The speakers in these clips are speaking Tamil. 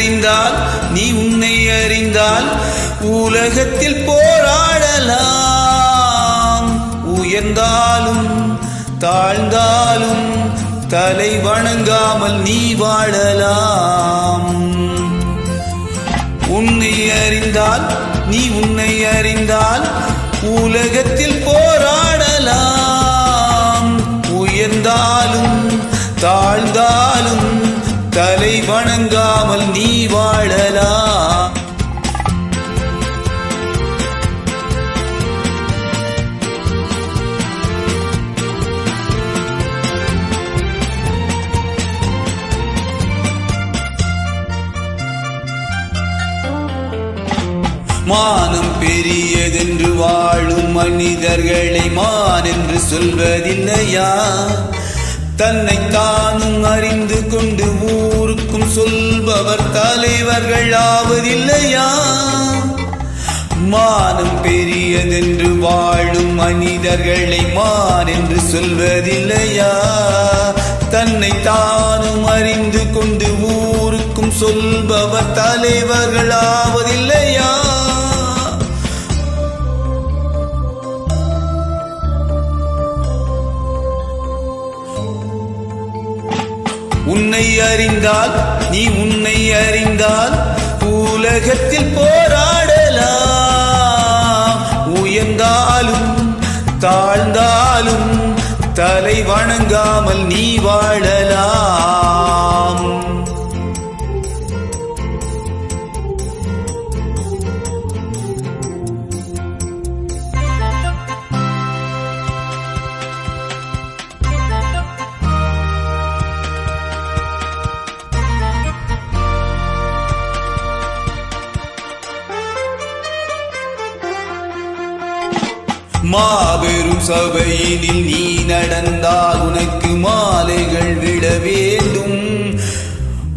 அறிந்தால் நீ உன்னை அறிந்தால் உலகத்தில் போராடலாம். உயர்ந்தாலும் தாழ்ந்தாலும் தலை வணங்காமல் நீ வாழலாம். உன்னை அறிந்தால் நீ உன்னை அறிந்தால் உலகத்தில் போராடலாம். உயர்ந்தாலும் தாழ்ந்தாலும் தலை வணங்காமல் நீ வாழலாம். மானம் பெரியதென்று வாழும் மனிதர்களை மான் என்று சொல்வதில்லையா? தன்னை தானும் அறிந்து கொண்டு ஊருக்கும் சொல்பவர் தலைவர்கள் ஆவதில்லையா? மானம் பெரியதென்று வாழும் மனிதர்களை மான் என்று சொல்வதில்லையா? தன்னை தானும் அறிந்து கொண்டு ஊருக்கும் சொல்பவர் தலைவர்கள் ஆவதில்லையா? உன்னை அறிந்தால் நீ உன்னை அறிந்தால் உலகத்தில் போராடலாம். உயர்ந்தாலும் தாழ்ந்தாலும் தலை வணங்காமல் நீ வாழலாம். மாபெரும் சபையினில் நீ நடந்தால் உனக்கு மாலைகள் விட வேண்டும்.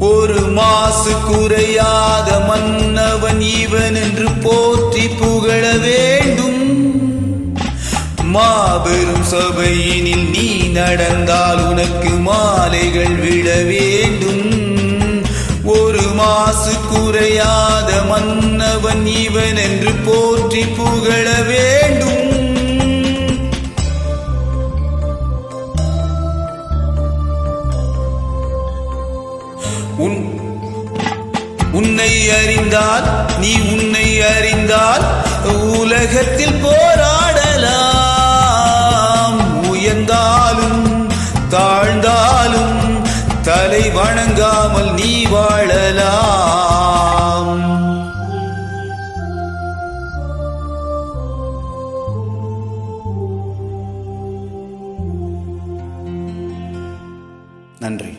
ஒரு மாசு குறையாத மன்னவன் இவன் என்று போற்றி புகழ வேண்டும். மாபெரும் சபையினில் நீ நடந்தால் உனக்கு மாலைகள் விட வேண்டும். ஒரு மாசு குறையாத மன்னவன் இவன் என்று போற்றி புகழ வேண்டும். உன்னை அறிந்தால் நீ உன்னை அறிந்தால் உலகத்தில் போராடலாம். உயர்ந்தாலும் தாழ்ந்தாலும் தலை வணங்காமல் நீ வாழலாம். நன்றி.